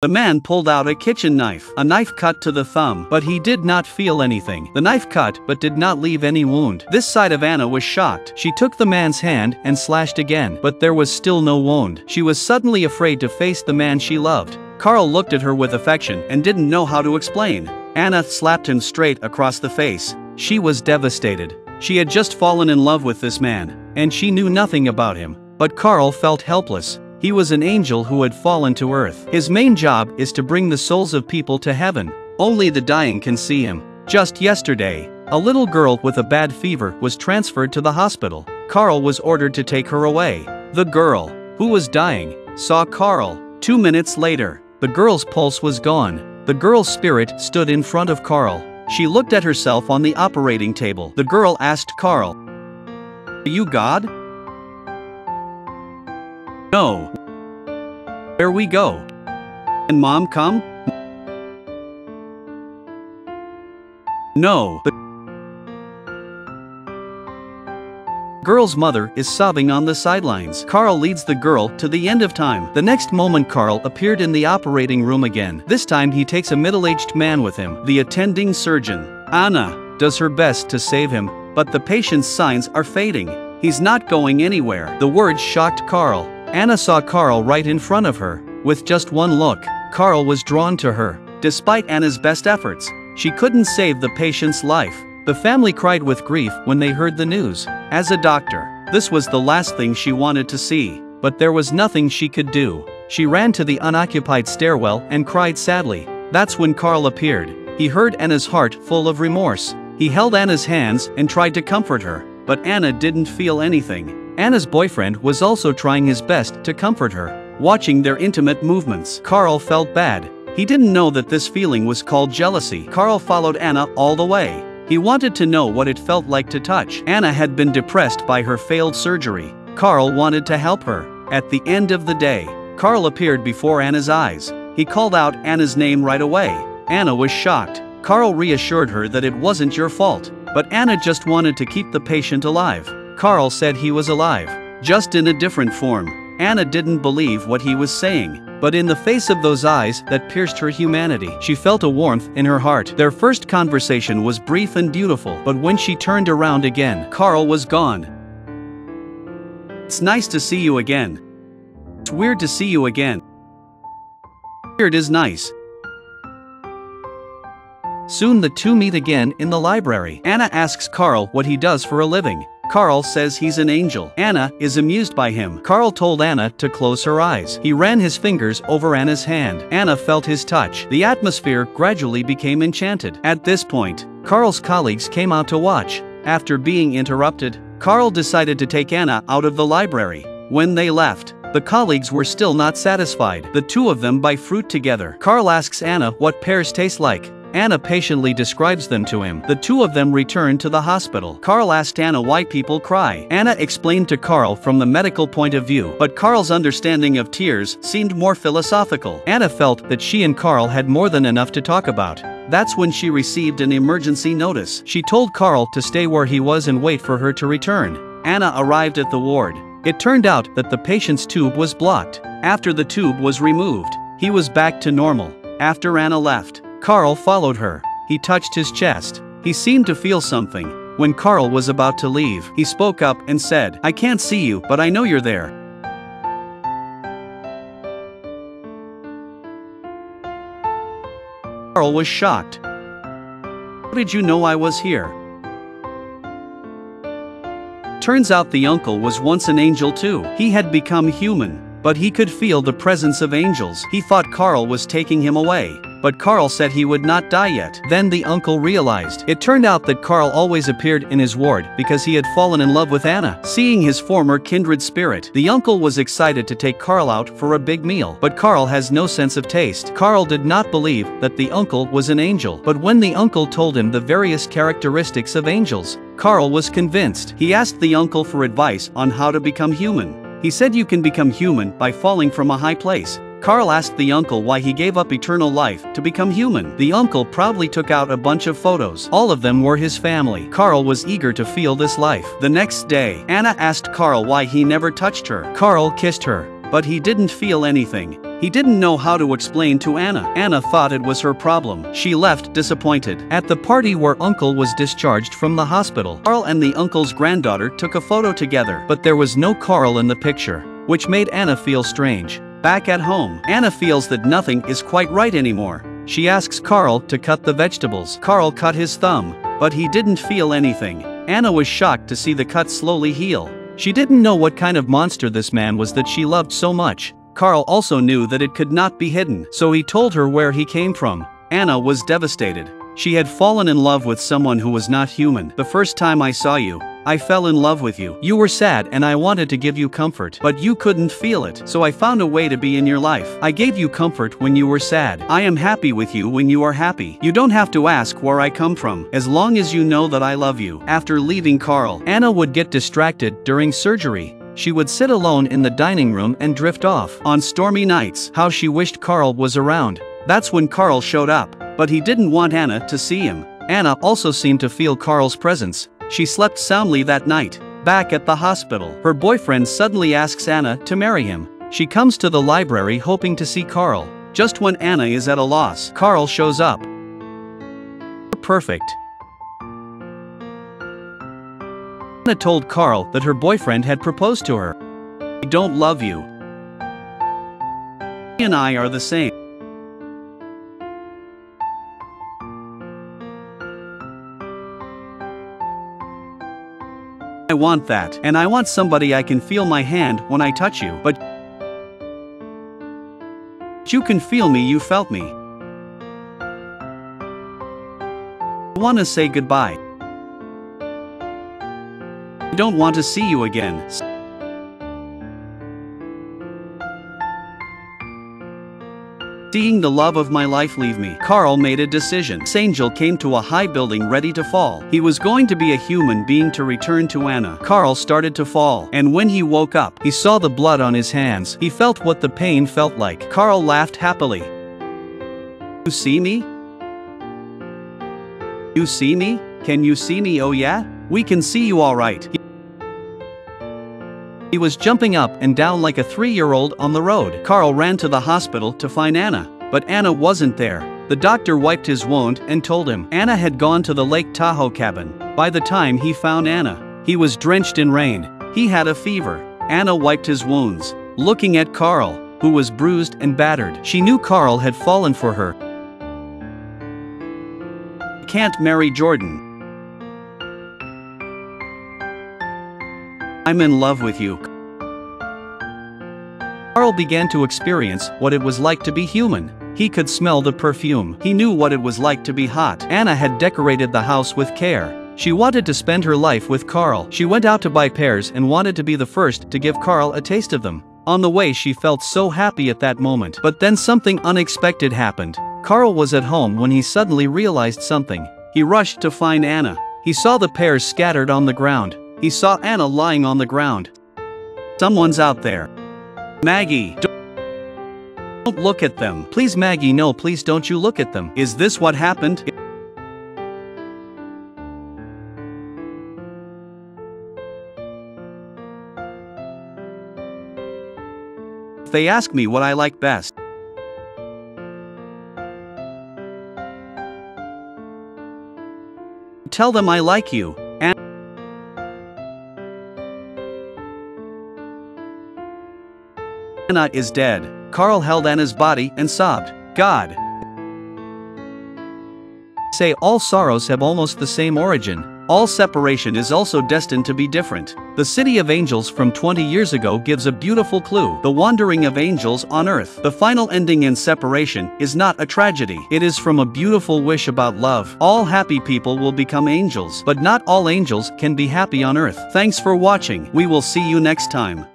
The man pulled out a kitchen knife. A knife cut to the thumb, but he did not feel anything. The knife cut but did not leave any wound. This side of Anna was shocked. She took the man's hand and slashed again, but there was still no wound. She was suddenly afraid to face the man she loved. Carl looked at her with affection and didn't know how to explain. Anna slapped him straight across the face. She was devastated. She had just fallen in love with this man, and she knew nothing about him. But Carl felt helpless. He was an angel who had fallen to earth. His main job is to bring the souls of people to heaven. Only the dying can see him. Just yesterday, a little girl with a bad fever was transferred to the hospital. Carl was ordered to take her away. The girl, who was dying, saw Carl. 2 minutes later, the girl's pulse was gone. The girl's spirit stood in front of Carl. She looked at herself on the operating table. The girl asked Carl, "Are you God?" "No." "Where we go? And Mom come?" "No." The girl's mother is sobbing on the sidelines. Carl leads the girl to the end of time. The next moment Carl appeared in the operating room again. This time he takes a middle-aged man with him. The attending surgeon, Anna, does her best to save him, but the patient's signs are fading. He's not going anywhere. The words shocked Carl. Anna saw Carl right in front of her. With just one look, Carl was drawn to her. Despite Anna's best efforts, she couldn't save the patient's life. The family cried with grief when they heard the news. As a doctor, this was the last thing she wanted to see, but there was nothing she could do. She ran to the unoccupied stairwell and cried sadly. That's when Carl appeared. He heard Anna's heart full of remorse. He held Anna's hands and tried to comfort her, but Anna didn't feel anything. Anna's boyfriend was also trying his best to comfort her. Watching their intimate movements, Carl felt bad. He didn't know that this feeling was called jealousy. Carl followed Anna all the way. He wanted to know what it felt like to touch. Anna had been depressed by her failed surgery. Carl wanted to help her. At the end of the day, Carl appeared before Anna's eyes. He called out Anna's name right away. Anna was shocked. Carl reassured her that it wasn't your fault, but Anna just wanted to keep the patient alive. Carl said he was alive, just in a different form. Anna didn't believe what he was saying, but in the face of those eyes that pierced her humanity, she felt a warmth in her heart. Their first conversation was brief and beautiful, but when she turned around again, Carl was gone. "It's nice to see you again. It's weird to see you again. Weird is nice." Soon the two meet again in the library. Anna asks Carl what he does for a living. Carl says he's an angel. Anna is amused by him. Carl told Anna to close her eyes. He ran his fingers over Anna's hand. Anna felt his touch. The atmosphere gradually became enchanted. At this point, Carl's colleagues came out to watch. After being interrupted, Carl decided to take Anna out of the library. When they left, the colleagues were still not satisfied. The two of them buy fruit together. Carl asks Anna what pears taste like. Anna patiently describes them to him. The two of them return to the hospital. Carl asked Anna why people cry. Anna explained to Carl from the medical point of view, but Carl's understanding of tears seemed more philosophical. Anna felt that she and Carl had more than enough to talk about. That's when she received an emergency notice. She told Carl to stay where he was and wait for her to return. Anna arrived at the ward. It turned out that the patient's tube was blocked. After the tube was removed, he was back to normal. After Anna left, Carl followed her. He touched his chest. He seemed to feel something. When Carl was about to leave, he spoke up and said, "I can't see you, but I know you're there." Carl was shocked. "How did you know I was here?" Turns out the uncle was once an angel too. He had become human, but he could feel the presence of angels. He thought Carl was taking him away, but Carl said he would not die yet. Then the uncle realized. It turned out that Carl always appeared in his ward because he had fallen in love with Anna. Seeing his former kindred spirit, the uncle was excited to take Carl out for a big meal. But Carl has no sense of taste. Carl did not believe that the uncle was an angel. But when the uncle told him the various characteristics of angels, Carl was convinced. He asked the uncle for advice on how to become human. He said you can become human by falling from a high place. Carl asked the uncle why he gave up eternal life to become human. The uncle proudly took out a bunch of photos. All of them were his family. Carl was eager to feel this life. The next day, Anna asked Carl why he never touched her. Carl kissed her. But he didn't feel anything. He didn't know how to explain to Anna. Anna thought it was her problem. She left disappointed. At the party where Uncle was discharged from the hospital, Carl and the uncle's granddaughter took a photo together. But there was no Carl in the picture, which made Anna feel strange. Back at home, Anna feels that nothing is quite right anymore. She asks Carl to cut the vegetables. Carl cut his thumb, but he didn't feel anything. Anna was shocked to see the cut slowly heal. She didn't know what kind of monster this man was that she loved so much. Carl also knew that it could not be hidden, so he told her where he came from. Anna was devastated. She had fallen in love with someone who was not human. The first time I saw you, I fell in love with you. You were sad and I wanted to give you comfort, but you couldn't feel it, so I found a way to be in your life. I gave you comfort when you were sad. I am happy with you when you are happy. You don't have to ask where I come from, as long as you know that I love you. After leaving Carl, Anna would get distracted during surgery. She would sit alone in the dining room and drift off. On stormy nights, how she wished Carl was around. That's when Carl showed up, but he didn't want Anna to see him. Anna also seemed to feel Carl's presence. She slept soundly that night. Back at the hospital, her boyfriend suddenly asks Anna to marry him. She comes to the library hoping to see Carl. Just when Anna is at a loss, Carl shows up. Perfect. Anna told Carl that her boyfriend had proposed to her. I don't love you. He and I are the same. I want that, and I want somebody I can feel my hand when I touch you, but you can feel me, you felt me. I want to say goodbye. I don't want to see you again. Seeing the love of my life leave me, Carl made a decision. This angel came to a high building ready to fall. He was going to be a human being to return to Anna. Carl started to fall, and when he woke up, he saw the blood on his hands. He felt what the pain felt like. Carl laughed happily. You see me? You see me? Can you see me? Oh yeah? We can see you all right. He was jumping up and down like a 3-year-old on the road. Carl ran to the hospital to find Anna, but Anna wasn't there. The doctor wiped his wound and told him Anna had gone to the Lake Tahoe cabin. By the time he found Anna, he was drenched in rain. He had a fever. Anna wiped his wounds, looking at Carl, who was bruised and battered. She knew Carl had fallen for her. Can't marry Jordan. I'm in love with you. Carl began to experience what it was like to be human. He could smell the perfume. He knew what it was like to be hot. Anna had decorated the house with care. She wanted to spend her life with Carl. She went out to buy pears and wanted to be the first to give Carl a taste of them. On the way, she felt so happy at that moment. But then something unexpected happened. Carl was at home when he suddenly realized something. He rushed to find Anna. He saw the pears scattered on the ground. He saw Anna lying on the ground. Someone's out there. Maggie, don't look at them. Please, Maggie, no, please don't you look at them. Is this what happened? If they ask me what I like best, tell them I like you. Anna is dead. Carl held Anna's body and sobbed. God. Say all sorrows have almost the same origin. All separation is also destined to be different. The City of Angels from 20 years ago gives a beautiful clue. The wandering of angels on earth. The final ending in separation is not a tragedy. It is from a beautiful wish about love. All happy people will become angels, but not all angels can be happy on earth. Thanks for watching. We will see you next time.